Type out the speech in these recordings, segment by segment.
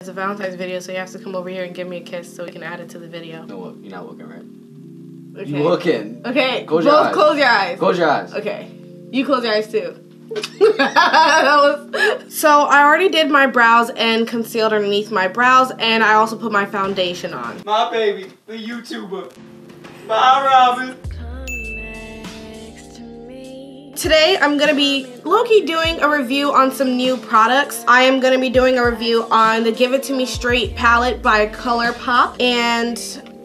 It's a Valentine's video, so you have to come over here and give me a kiss so we can add it to the video. No, you're not looking right. Okay. You looking. Okay, Close your eyes. close your eyes. Close your eyes. Okay. You close your eyes too. So I already did my brows and concealed underneath my brows, and I also put my foundation on. My baby, the YouTuber. Bye, Raben. Today I'm going to be low-key doing a review on some new products. I am going to be doing a review on the Give It To Me Straight palette by ColourPop, and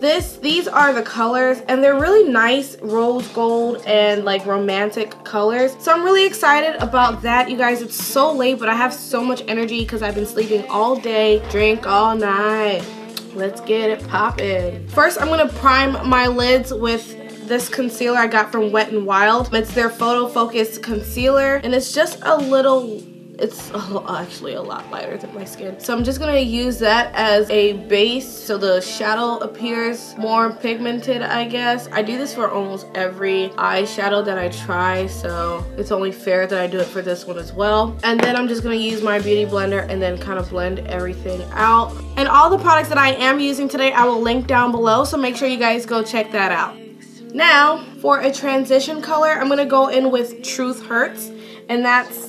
these are the colors, and they're really nice rose gold and like romantic colors. So I'm really excited about that, you guys. It's so late, but I have so much energy because I've been sleeping all day, drink all night. Let's get it poppin'. First, I'm gonna prime my lids with this concealer I got from Wet n Wild. It's their Photo Focus Concealer, and it's just a little, it's actually a lot lighter than my skin. So I'm just gonna use that as a base so the shadow appears more pigmented, I guess. I do this for almost every eyeshadow that I try, so it's only fair that I do it for this one as well. And then I'm just gonna use my beauty blender and then kind of blend everything out. And all the products that I am using today, I will link down below, so make sure you guys go check that out. Now, for a transition color, I'm gonna go in with Truth Hurts, and that's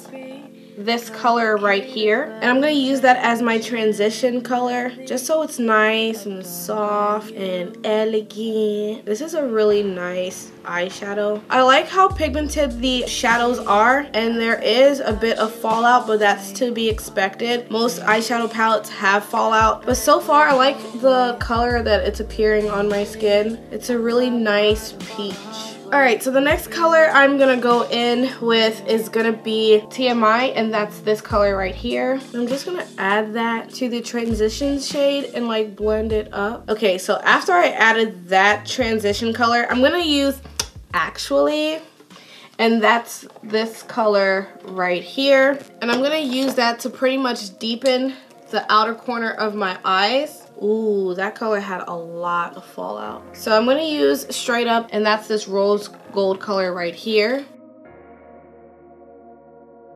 this color right here, and I'm going to use that as my transition color just so it's nice and soft and elegant. This is a really nice eyeshadow. I like how pigmented the shadows are, and there is a bit of fallout, but that's to be expected. Most eyeshadow palettes have fallout, but so far I like the color that it's appearing on my skin. It's a really nice peach. Alright, so the next color I'm gonna go in with is gonna be TMI, and that's this color right here. I'm just gonna add that to the transition shade and like blend it up. Okay, so after I added that transition color, I'm gonna use Actually, and that's this color right here. And I'm gonna use that to pretty much deepen the outer corner of my eyes. Ooh, that color had a lot of fallout. So I'm gonna use Straight Up, and that's this rose gold color right here.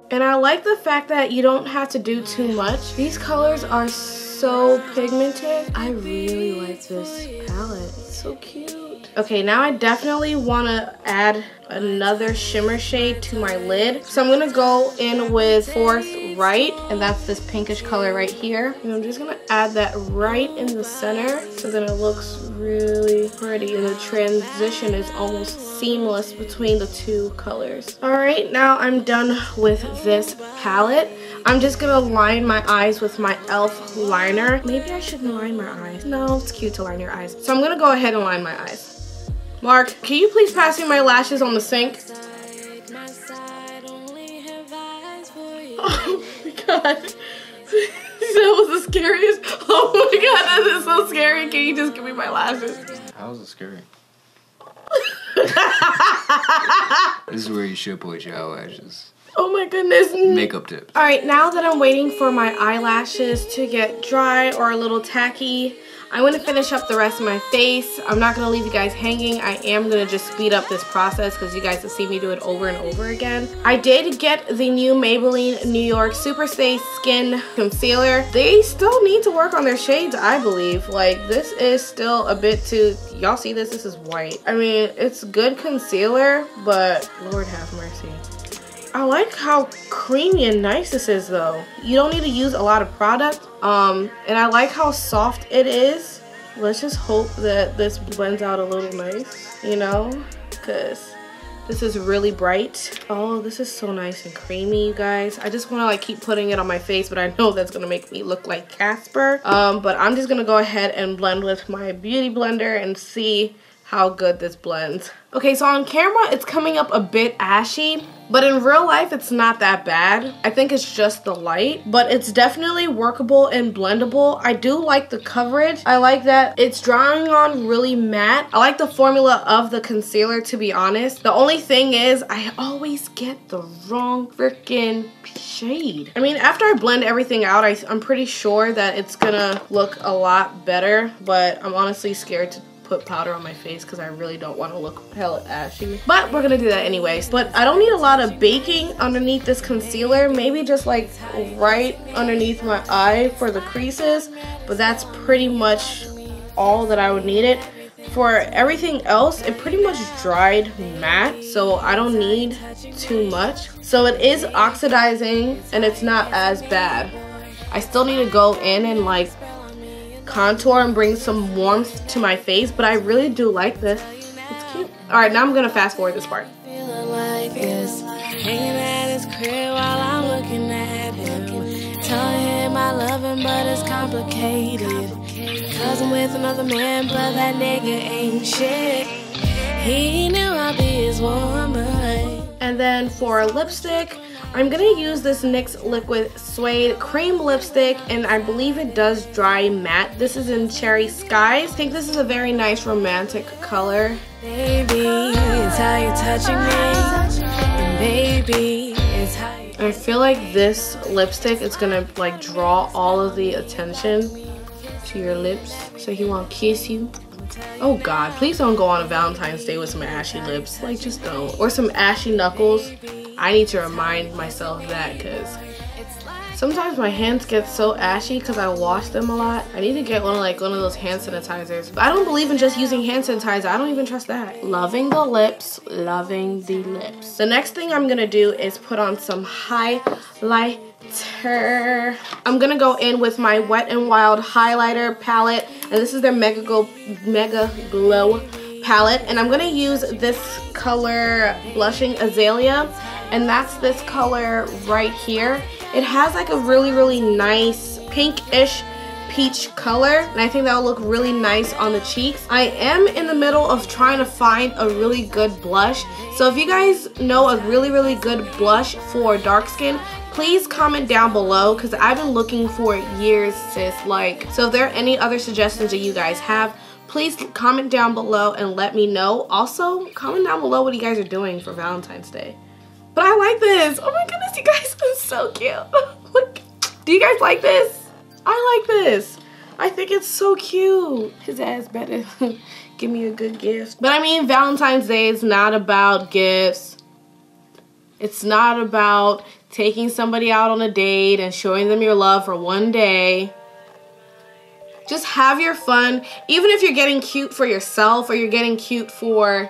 And I like the fact that you don't have to do too much. These colors are so pigmented. I really like this palette. It's so cute. Okay, now I definitely want to add another shimmer shade to my lid. So I'm going to go in with Fourth Right, and that's this pinkish color right here. And I'm just going to add that right in the center so that it looks really pretty, and the transition is almost seamless between the two colors. Alright, now I'm done with this palette. I'm just going to line my eyes with my e.l.f. liner. Maybe I shouldn't line my eyes. No, it's cute to line your eyes. So I'm going to go ahead and line my eyes. Mark, can you please pass me my lashes on the sink? Oh my god. That was the scariest. Oh my god, that is so scary. Can you just give me my lashes? How is it scary? This is where you should put your eyelashes. Oh my goodness. Makeup tips. Alright, now that I'm waiting for my eyelashes to get dry or a little tacky, I'm going to finish up the rest of my face. I'm not going to leave you guys hanging. I am going to just speed up this process because you guys have seen me do it over and over again. I did get the new Mabeline New York Super Stay Skin Concealer. They still need to work on their shades, I believe. Like, this is still a bit too... Y'all see this? This is white. I mean, it's good concealer, but Lord have mercy. I like how creamy and nice this is though. You don't need to use a lot of product. And I like how soft it is. Let's just hope that this blends out a little nice, you know? Because this is really bright. Oh, this is so nice and creamy, you guys. I just want to like keep putting it on my face, but I know that's going to make me look like Casper. But I'm just going to go ahead and blend with my beauty blender and see how good this blends. Okay, so on camera, it's coming up a bit ashy, but in real life, it's not that bad. I think it's just the light, but it's definitely workable and blendable. I do like the coverage. I like that it's drawing on really matte. I like the formula of the concealer, to be honest. The only thing is, I always get the wrong freaking shade. I mean, after I blend everything out, I'm pretty sure that it's gonna look a lot better, but I'm honestly scared to put powder on my face because I really don't want to look hella ashy. But we're gonna do that anyways. But I don't need a lot of baking underneath this concealer. Maybe just like right underneath my eye for the creases. But that's pretty much all that I would need it. For everything else, it pretty much dried matte, so I don't need too much. So it is oxidizing and it's not as bad. I still need to go in and like contour and bring some warmth to my face, but I really do like this. It's cute. Alright, now I'm gonna fast forward this part. Hanging at his crib while I'm looking at him. Telling him I love him, but it's complicated. Cause I'm with another man, but that nigga ain't shit. He knew I'd be his woman. And then for lipstick, I'm gonna use this NYX Liquid Suede Cream Lipstick, and I believe it does dry matte. This is in Cherry Skies. I think this is a very nice romantic color. Baby, it's how you're touching me. And baby, it's how you... I feel like this lipstick is gonna like draw all of the attention to your lips, so he won't kiss you. Oh God, please don't go on a Valentine's Day with some ashy lips. Like, just don't. Or some ashy knuckles. I need to remind myself of that because sometimes my hands get so ashy because I wash them a lot. I need to get one of those hand sanitizers. But I don't believe in just using hand sanitizer. I don't even trust that. Loving the lips, loving the lips. The next thing I'm gonna do is put on some highlighter. I'm gonna go in with my Wet n Wild highlighter palette, and this is their Megaglo palette, and I'm gonna use this color Blushing Azalea, and that's this color right here. It has like a really nice pinkish peach color, and I think that will look really nice on the cheeks. I am in the middle of trying to find a really good blush, so if you guys know a really good blush for dark skin, please comment down below because I've been looking for years, sis. Like, so if there are any other suggestions that you guys have, please comment down below and let me know. Also, comment down below what you guys are doing for Valentine's Day. But I like this. Oh my goodness, you guys are so cute. Look, do you guys like this? I like this. I think it's so cute. His ass better give me a good gift. But I mean, Valentine's Day is not about gifts. It's not about taking somebody out on a date and showing them your love for one day. Just have your fun. Even if you're getting cute for yourself or you're getting cute for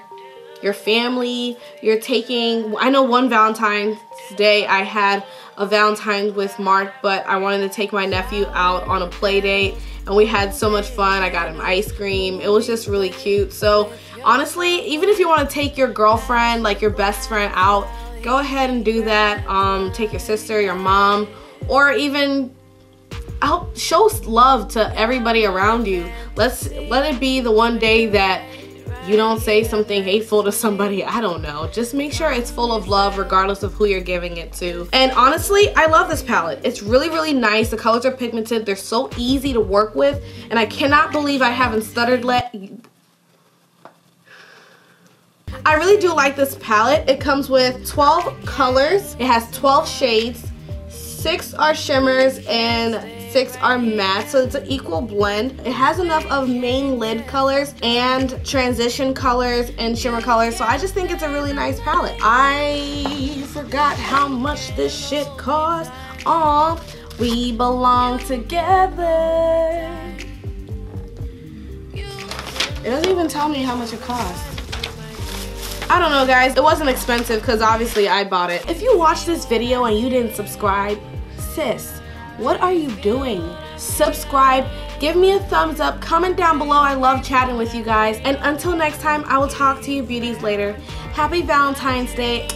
your family, you're taking... I know one Valentine's Day I had a Valentine's with Mark, but I wanted to take my nephew out on a play date and we had so much fun. I got him ice cream. It was just really cute. So honestly, even if you want to take your girlfriend, like your best friend out, go ahead and do that. Take your sister, your mom, or even show love to everybody around you. Let it be the one day that you don't say something hateful to somebody. I don't know. Just make sure it's full of love regardless of who you're giving it to. And honestly, I love this palette. It's really nice. The colors are pigmented. They're so easy to work with. And I cannot believe I haven't stuttered I really do like this palette. It comes with 12 colors. It has 12 shades. 6 are shimmers and 6 are matte, so it's an equal blend. It has enough of main lid colors and transition colors and shimmer colors, so I just think it's a really nice palette. I forgot how much this shit costs. Aw, we belong together. It doesn't even tell me how much it costs. I don't know, guys. It wasn't expensive because obviously I bought it. If you watched this video and you didn't subscribe, sis, what are you doing? Subscribe, give me a thumbs up, comment down below. I love chatting with you guys. And until next time, I will talk to you beauties later. Happy Valentine's Day.